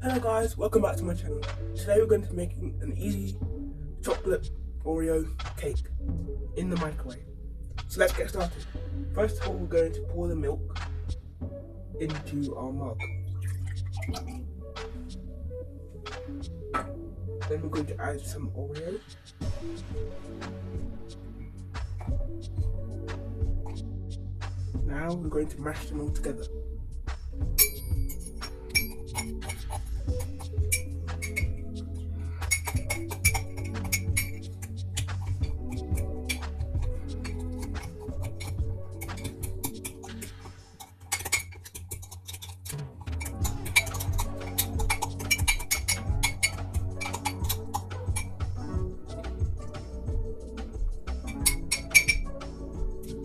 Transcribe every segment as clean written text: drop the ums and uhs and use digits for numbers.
Hello guys, welcome back to my channel. Today we're going to be making an easy chocolate Oreo cake in the microwave. So let's get started. First of all, we're going to pour the milk into our mug. Then we're going to add some Oreo. Now we're going to mash them all together.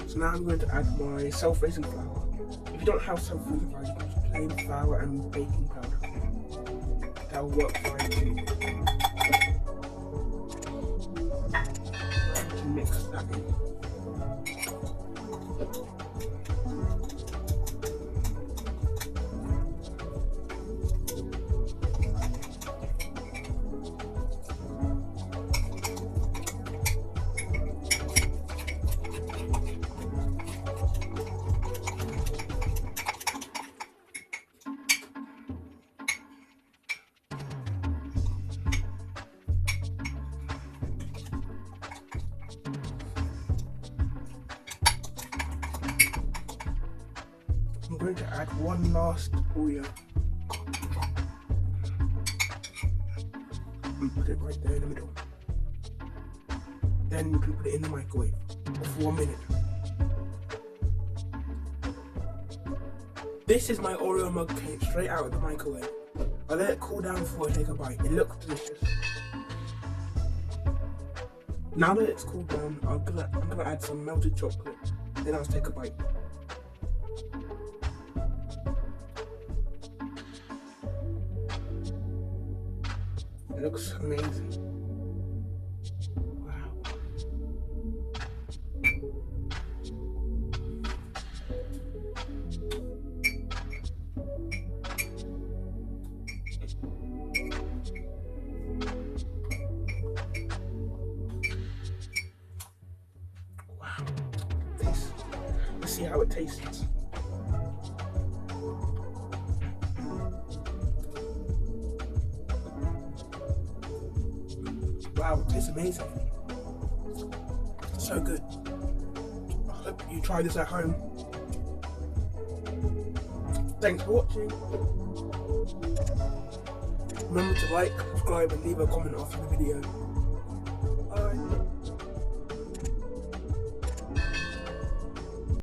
So now I'm going to add my self-raising flour. If you don't have self-raising flour, you can use plain flour and baking powder. That will work fine too. Now to mix that in. I'm going to add one last Oreo and put it right there in the middle. Then you can put it in the microwave for 1 minute. This is my Oreo mug cake straight out of the microwave. I let it cool down before I take a bite. It looks delicious. Now that it's cooled down, I'm gonna add some melted chocolate. Then I'll take a bite. It looks amazing. Wow. Wow. Let's see how it tastes. Wow, it tastes amazing. So good. I hope you try this at home. Thanks for watching. Remember to like, subscribe and leave a comment after the video.